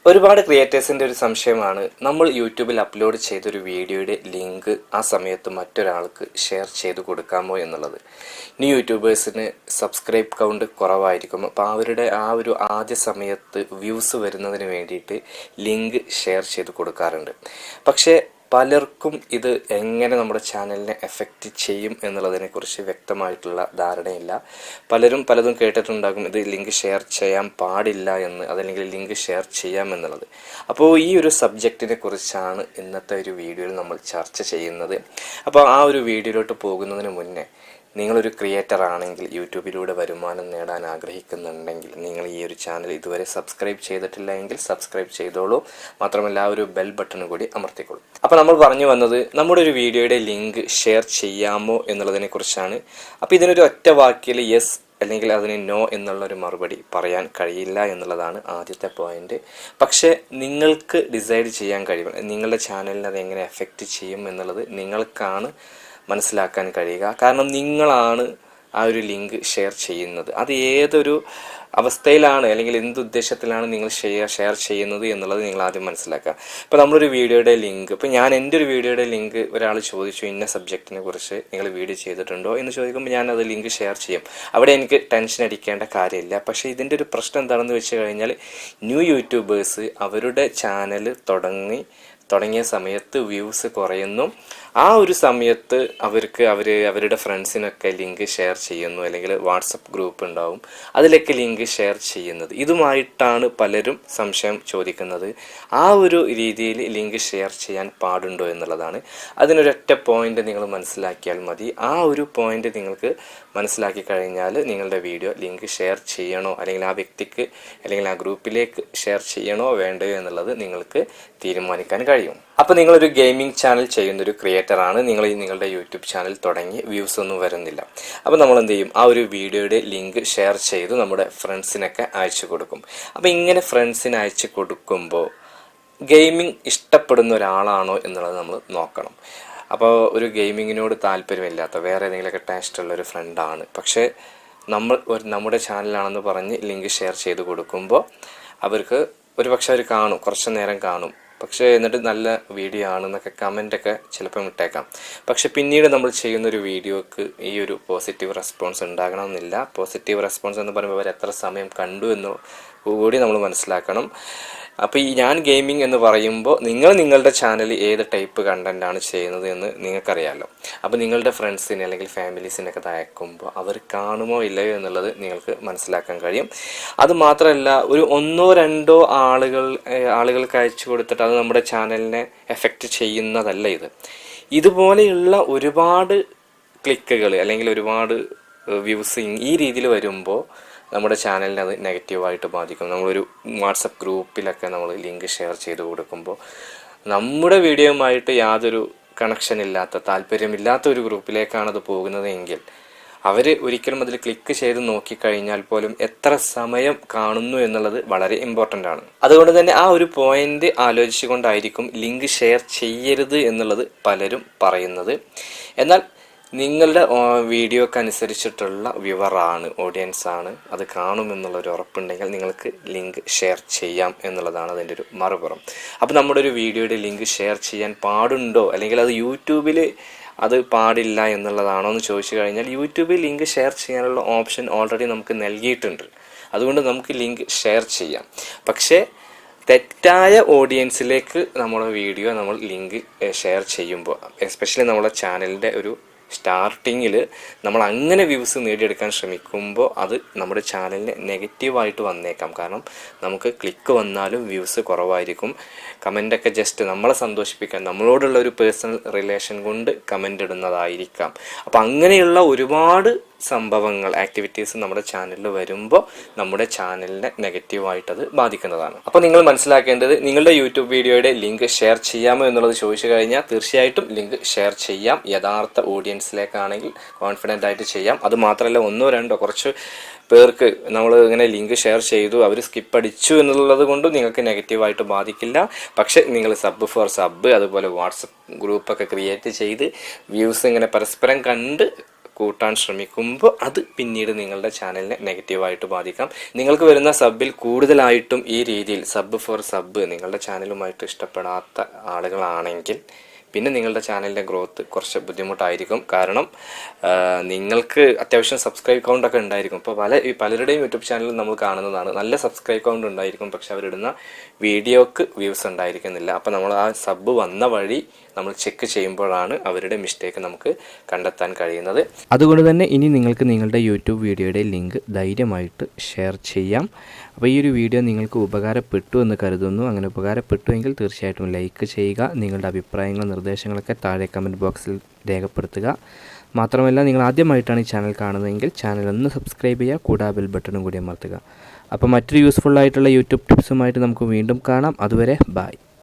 ഒരുപാട് ക്രിയേറ്റേഴ്സിൻ്റെ ഒരു സംശയമാണ്, നമ്മൾ യൂട്യൂബിൽ അപ്ലോഡ് ചെയ്തൊരു വീഡിയോയുടെ ലിങ്ക് ആ സമയത്ത് മറ്റൊരാൾക്ക് ഷെയർ ചെയ്ത് കൊടുക്കാമോ എന്നുള്ളത്. ഇനി യൂട്യൂബേഴ്സിന് സബ്സ്ക്രൈബ് കൗണ്ട് കുറവായിരിക്കും, അപ്പോൾ അവരുടെ ആ ഒരു ആദ്യ സമയത്ത് വ്യൂസ് വരുന്നതിന് വേണ്ടിയിട്ട് ലിങ്ക് ഷെയർ ചെയ്ത് കൊടുക്കാറുണ്ട്. പക്ഷേ പലർക്കും ഇത് എങ്ങനെ നമ്മുടെ ചാനലിനെ എഫക്റ്റ് ചെയ്യും എന്നുള്ളതിനെക്കുറിച്ച് വ്യക്തമായിട്ടുള്ള ധാരണയില്ല. പലരും പലതും കേട്ടിട്ടുണ്ടാകും, ഇത് ലിങ്ക് ഷെയർ ചെയ്യാൻ പാടില്ല എന്ന്, അതല്ലെങ്കിൽ ലിങ്ക് ഷെയർ ചെയ്യാം എന്നുള്ളത്. അപ്പോൾ ഈ ഒരു സബ്ജക്റ്റിനെ കുറിച്ചാണ് ഇന്നത്തെ ഒരു വീഡിയോയിൽ നമ്മൾ ചർച്ച ചെയ്യുന്നത്. അപ്പോൾ ആ ഒരു വീഡിയോയിലോട്ട് പോകുന്നതിന് മുന്നേ, നിങ്ങളൊരു ക്രിയേറ്റർ ആണെങ്കിൽ, യൂട്യൂബിലൂടെ വരുമാനം നേടാൻ ആഗ്രഹിക്കുന്നുണ്ടെങ്കിൽ, നിങ്ങൾ ഈ ഒരു ചാനൽ ഇതുവരെ സബ്സ്ക്രൈബ് ചെയ്തിട്ടില്ല എങ്കിൽ സബ്സ്ക്രൈബ് ചെയ്തോളൂ. മാത്രമല്ല ആ ഒരു ബെൽ ബട്ടൺ കൂടി അമർത്തിക്കോളൂ. അപ്പോൾ നമ്മൾ പറഞ്ഞു വന്നത്, നമ്മുടെ ഒരു വീഡിയോയുടെ ലിങ്ക് ഷെയർ ചെയ്യാമോ എന്നുള്ളതിനെ കുറിച്ചാണ്. അപ്പോൾ ഇതിനൊരു ഒറ്റ വാക്കിൽ യെസ് അല്ലെങ്കിൽ അതിന് നോ എന്നുള്ളൊരു മറുപടി പറയാൻ കഴിയില്ല എന്നുള്ളതാണ് ആദ്യത്തെ പോയിന്റ്. പക്ഷേ നിങ്ങൾക്ക് ഡിസൈഡ് ചെയ്യാൻ കഴിയും, നിങ്ങളുടെ ചാനലിനെ അത് എങ്ങനെ എഫക്റ്റ് ചെയ്യും എന്നുള്ളത് നിങ്ങൾക്കാണ് മനസ്സിലാക്കാൻ കഴിയുക. കാരണം നിങ്ങളാണ് ആ ഒരു ലിങ്ക് ഷെയർ ചെയ്യുന്നത്. അത് ഏതൊരു അവസ്ഥയിലാണ് അല്ലെങ്കിൽ എന്തുദ്ദേശത്തിലാണ് നിങ്ങൾ ഷെയർ ചെയ്യുന്നത് എന്നുള്ളത് നിങ്ങൾ ആദ്യം മനസ്സിലാക്കുക. ഇപ്പോൾ നമ്മളൊരു വീഡിയോയുടെ ലിങ്ക്, ഇപ്പോൾ ഞാൻ എൻ്റെ ഒരു വീഡിയോയുടെ ലിങ്ക് ഒരാൾ ചോദിച്ചു, ഇന്ന സബ്ജക്റ്റിനെ കുറിച്ച് നിങ്ങൾ വീഡിയോ ചെയ്തിട്ടുണ്ടോ എന്ന് ചോദിക്കുമ്പോൾ ഞാൻ അത് ലിങ്ക് ഷെയർ ചെയ്യും. അവിടെ എനിക്ക് ടെൻഷൻ അടിക്കേണ്ട കാര്യമില്ല. പക്ഷേ ഇതിൻ്റെ ഒരു പ്രശ്നം എന്താണെന്ന് വെച്ച് കഴിഞ്ഞാൽ, ന്യൂ യൂട്യൂബേഴ്സ് അവരുടെ ചാനൽ തുടങ്ങിയ സമയത്ത് വ്യൂസ് കുറയുന്നു. ആ ഒരു സമയത്ത് അവരുടെ ഫ്രണ്ട്സിനൊക്കെ ലിങ്ക് ഷെയർ ചെയ്യുന്നു, അല്ലെങ്കിൽ വാട്സപ്പ് ഗ്രൂപ്പ് ഉണ്ടാവും, അതിലൊക്കെ ലിങ്ക് ഷെയർ ചെയ്യുന്നത്. ഇതുമായിട്ടാണ് പലരും സംശയം ചോദിക്കുന്നത്. ആ ഒരു രീതിയിൽ ലിങ്ക് ഷെയർ ചെയ്യാൻ പാടുണ്ടോ എന്നുള്ളതാണ്. അതിനൊരൊറ്റ പോയിന്റ് നിങ്ങൾ മനസ്സിലാക്കിയാൽ മതി. ആ ഒരു പോയിന്റ് നിങ്ങൾക്ക് മനസ്സിലാക്കി കഴിഞ്ഞാൽ നിങ്ങളുടെ വീഡിയോ ലിങ്ക് ഷെയർ ചെയ്യണോ, അല്ലെങ്കിൽ ആ വ്യക്തിക്ക് അല്ലെങ്കിൽ ആ ഗ്രൂപ്പിലേക്ക് ഷെയർ ചെയ്യണോ വേണ്ടയോ എന്നുള്ളത് നിങ്ങൾക്ക് തീരുമാനിക്കാൻ കഴിയും. അപ്പോൾ നിങ്ങളൊരു ഗെയിമിംഗ് ചാനൽ ചെയ്യുന്നൊരു ക്രിയേറ്ററാണ്, നിങ്ങളുടെ യൂട്യൂബ് ചാനൽ തുടങ്ങി വ്യൂസ് ഒന്നും വരുന്നില്ല. അപ്പോൾ നമ്മൾ എന്ത് ചെയ്യും, ആ ഒരു വീഡിയോയുടെ ലിങ്ക് ഷെയർ ചെയ്ത് നമ്മുടെ ഫ്രണ്ട്സിനൊക്കെ അയച്ചു കൊടുക്കും. അപ്പോൾ ഇങ്ങനെ ഫ്രണ്ട്സിന് അയച്ചു കൊടുക്കുമ്പോൾ ഗെയിമിംഗ് ഇഷ്ടപ്പെടുന്ന ഒരാളാണോ എന്നുള്ളത് നമ്മൾ നോക്കണം. അപ്പോൾ ഒരു ഗെയിമിങ്ങിനോട് താല്പര്യമില്ലാത്ത, വേറെ ഏതെങ്കിലുമൊക്കെ ടേസ്റ്റുള്ളൊരു ഫ്രണ്ടാണ്, പക്ഷേ നമ്മുടെ ചാനലാണെന്ന് പറഞ്ഞ് ലിങ്ക് ഷെയർ ചെയ്ത് കൊടുക്കുമ്പോൾ അവർക്ക് ഒരുപക്ഷെ അവർ കാണും, കുറച്ച് നേരം കാണും, പക്ഷേ എന്നിട്ട് നല്ല വീഡിയോ ആണെന്നൊക്കെ കമൻ്റൊക്കെ ചിലപ്പം ഇട്ടേക്കാം. പക്ഷെ പിന്നീട് നമ്മൾ ചെയ്യുന്നൊരു വീഡിയോക്ക് ഈ ഒരു പോസിറ്റീവ് റെസ്പോൺസ് ഉണ്ടാകണമെന്നില്ല. പോസിറ്റീവ് റെസ്പോൺസ് എന്ന് പറയുമ്പോൾ അവർ എത്ര സമയം കണ്ടു എന്ന് കൂടി നമ്മൾ മനസ്സിലാക്കണം. അപ്പോൾ ഞാൻ ഗെയിമിംഗ് എന്ന് പറയുമ്പോൾ നിങ്ങളുടെ ചാനൽ ഏത് ടൈപ്പ് കണ്ടൻറ്റാണ് ചെയ്യുന്നത് എന്ന് നിങ്ങൾക്കറിയാമല്ലോ. അപ്പോൾ നിങ്ങളുടെ ഫ്രണ്ട്സിന് അല്ലെങ്കിൽ ഫാമിലീസിനൊക്കെ അയക്കുമ്പോൾ അവർ കാണുമോ ഇല്ലയോ എന്നുള്ളത് നിങ്ങൾക്ക് മനസ്സിലാക്കാൻ കഴിയും. അതുമാത്രമല്ല, ഒരു 1-2 ആളുകൾക്ക് അയച്ചു കൊടുത്തിട്ട് അത് നമ്മുടെ ചാനലിനെ എഫക്റ്റ് ചെയ്യുന്നതല്ല ഇത്. ഇതുപോലെയുള്ള ഒരുപാട് ക്ലിക്കുകൾ അല്ലെങ്കിൽ ഒരുപാട് വ്യൂസ് ഈ രീതിയിൽ വരുമ്പോൾ നമ്മുടെ ചാനലിനെ അത് നെഗറ്റീവായിട്ട് ബാധിക്കും. നമ്മളൊരു വാട്സപ്പ് ഗ്രൂപ്പിലൊക്കെ നമ്മൾ ലിങ്ക് ഷെയർ ചെയ്ത് കൊടുക്കുമ്പോൾ നമ്മുടെ വീഡിയോയുമായിട്ട് യാതൊരു കണക്ഷൻ ഇല്ലാത്ത, താല്പര്യമില്ലാത്ത ഒരു ഗ്രൂപ്പിലേക്കാണ് അത് പോകുന്നതെങ്കിൽ അവർ ഒരിക്കലും അതിൽ ക്ലിക്ക് ചെയ്ത് നോക്കിക്കഴിഞ്ഞാൽ പോലും എത്ര സമയം കാണുന്നു എന്നുള്ളത് വളരെ ഇമ്പോർട്ടൻ്റ് ആണ്. അതുകൊണ്ട് തന്നെ ആ ഒരു പോയിന്റ് ആലോചിച്ചുകൊണ്ടായിരിക്കും ലിങ്ക് ഷെയർ ചെയ്യരുത് എന്നുള്ളത് പലരും പറയുന്നത്. എന്നാൽ നിങ്ങളുടെ വീഡിയോക്ക് അനുസരിച്ചിട്ടുള്ള വ്യൂവറാണ്, ഓഡിയൻസ് ആണ്, അത് കാണുമെന്നുള്ളൊരു ഉറപ്പുണ്ടെങ്കിൽ നിങ്ങൾക്ക് ലിങ്ക് ഷെയർ ചെയ്യാം എന്നുള്ളതാണ് അതിൻ്റെ ഒരു മറുപുറം. അപ്പോൾ നമ്മുടെ ഒരു വീഡിയോയുടെ ലിങ്ക് ഷെയർ ചെയ്യാൻ പാടുണ്ടോ, അല്ലെങ്കിൽ അത് യൂട്യൂബിൽ അത് പാടില്ല എന്നുള്ളതാണോ എന്ന് ചോദിച്ചു കഴിഞ്ഞാൽ, യൂട്യൂബിൽ ലിങ്ക് ഷെയർ ചെയ്യാനുള്ള ഓപ്ഷൻ ഓൾറെഡി നമുക്ക് നൽകിയിട്ടുണ്ട്. അതുകൊണ്ട് നമുക്ക് ലിങ്ക് ഷെയർ ചെയ്യാം. പക്ഷേ തെറ്റായ ഓഡിയൻസിലേക്ക് നമ്മുടെ വീഡിയോ നമ്മൾ ലിങ്ക് ഷെയർ ചെയ്യുമ്പോൾ, എസ്പെഷ്യലി നമ്മുടെ ചാനലിൻ്റെ ഒരു സ്റ്റാർട്ടിങ്ങിൽ നമ്മൾ അങ്ങനെ വ്യൂസ് നേടിയെടുക്കാൻ ശ്രമിക്കുമ്പോൾ അത് നമ്മുടെ ചാനലിന് നെഗറ്റീവായിട്ട് വന്നേക്കാം. കാരണം നമുക്ക് ക്ലിക്ക് വന്നാലും വ്യൂസ് കുറവായിരിക്കും. കമൻ്റൊക്കെ ജസ്റ്റ് നമ്മളെ സന്തോഷിപ്പിക്കാൻ, നമ്മളോടുള്ള ഒരു പേഴ്സണൽ റിലേഷൻ കൊണ്ട് കമൻ്റ് ഇടുന്നതായിരിക്കാം. അപ്പോൾ അങ്ങനെയുള്ള ഒരുപാട് സംഭവങ്ങൾ, ആക്ടിവിറ്റീസ് നമ്മുടെ ചാനലിൽ വരുമ്പോൾ നമ്മുടെ ചാനലിനെ നെഗറ്റീവായിട്ടത് ബാധിക്കുന്നതാണ്. അപ്പോൾ നിങ്ങൾ മനസ്സിലാക്കേണ്ടത്, നിങ്ങളുടെ യൂട്യൂബ് വീഡിയോയുടെ ലിങ്ക് ഷെയർ ചെയ്യാമോ എന്നുള്ളത് ചോദിച്ചു കഴിഞ്ഞാൽ തീർച്ചയായിട്ടും ലിങ്ക് ഷെയർ ചെയ്യാം. യഥാർത്ഥ ഓഡിയൻസിലേക്കാണെങ്കിൽ കോൺഫിഡൻ്റ് ആയിട്ട് ചെയ്യാം. അതുമാത്രമല്ല, 1-2 കുറച്ച് പേർക്ക് നമ്മൾ ഇങ്ങനെ ലിങ്ക് ഷെയർ ചെയ്തു, അവർ സ്കിപ്പ് അടിച്ചു എന്നുള്ളത് കൊണ്ട് നിങ്ങൾക്ക് നെഗറ്റീവായിട്ട് ബാധിക്കില്ല. പക്ഷേ നിങ്ങൾ സബ് ഫോർ സബ്, അതുപോലെ വാട്സപ്പ് ഗ്രൂപ്പൊക്കെ ക്രിയേറ്റ് ചെയ്ത് വ്യൂസ് ഇങ്ങനെ പരസ്പരം കണ്ട് കൂട്ടാൻ ശ്രമിക്കുമ്പോൾ അത് പിന്നീട് നിങ്ങളുടെ ചാനലിനെ നെഗറ്റീവായിട്ട് ബാധിക്കാം. നിങ്ങൾക്ക് വരുന്ന സബ്ബിൽ കൂടുതലായിട്ടും ഈ രീതിയിൽ സബ് ഫോർ സബ് നിങ്ങളുടെ ചാനലുമായിട്ട് ഇഷ്ടപ്പെടാത്ത ആളുകളാണെങ്കിൽ പിന്നെ നിങ്ങളുടെ ചാനലിൻ്റെ ഗ്രോത്ത് കുറച്ച് ബുദ്ധിമുട്ടായിരിക്കും. കാരണം നിങ്ങൾക്ക് അത്യാവശ്യം സബ്സ്ക്രൈബ് കൗണ്ടൊക്കെ ഉണ്ടായിരിക്കും. ഇപ്പോൾ പലരുടെയും യൂട്യൂബ് ചാനലിൽ നമ്മൾ കാണുന്നതാണ്, നല്ല സബ്സ്ക്രൈബ് കൗണ്ട് ഉണ്ടായിരിക്കും, പക്ഷെ അവരിടുന്ന വീഡിയോക്ക് വ്യൂസ് ഉണ്ടായിരിക്കുന്നില്ല. അപ്പോൾ നമ്മൾ ആ സബ് വന്ന വഴി നമ്മൾ ചെക്ക് ചെയ്യുമ്പോഴാണ് അവരുടെ മിസ്റ്റേക്ക് നമുക്ക് കണ്ടെത്താൻ കഴിയുന്നത്. അതുകൊണ്ട് തന്നെ ഇനി നിങ്ങൾക്ക് നിങ്ങളുടെ യൂട്യൂബ് വീഡിയോയുടെ ലിങ്ക് ധൈര്യമായിട്ട് ഷെയർ ചെയ്യാം. അപ്പോൾ ഈ ഒരു വീഡിയോ നിങ്ങൾക്ക് ഉപകാരപ്പെട്ടു എന്ന് കരുതുന്നു. അങ്ങനെ ഉപകാരപ്പെട്ടുവെങ്കിൽ തീർച്ചയായിട്ടും ലൈക്ക് ചെയ്യുക. നിങ്ങളുടെ അഭിപ്രായങ്ങളും നിർദ്ദേശങ്ങളൊക്കെ താഴെ കമൻറ്റ് ബോക്സിൽ രേഖപ്പെടുത്തുക. മാത്രമല്ല, നിങ്ങൾ ആദ്യമായിട്ടാണ് ഈ ചാനൽ കാണുന്നതെങ്കിൽ ചാനൽ ഒന്ന് സബ്സ്ക്രൈബ് ചെയ്യുക, കൂടാതെ ബെൽ ബട്ടണും കൂടി അമർത്തുക. അപ്പോൾ മറ്റൊരു യൂസ്ഫുൾ ആയിട്ടുള്ള യൂട്യൂബ് ടിപ്സുമായിട്ട് നമുക്ക് വീണ്ടും കാണാം. അതുവരെ ബൈ.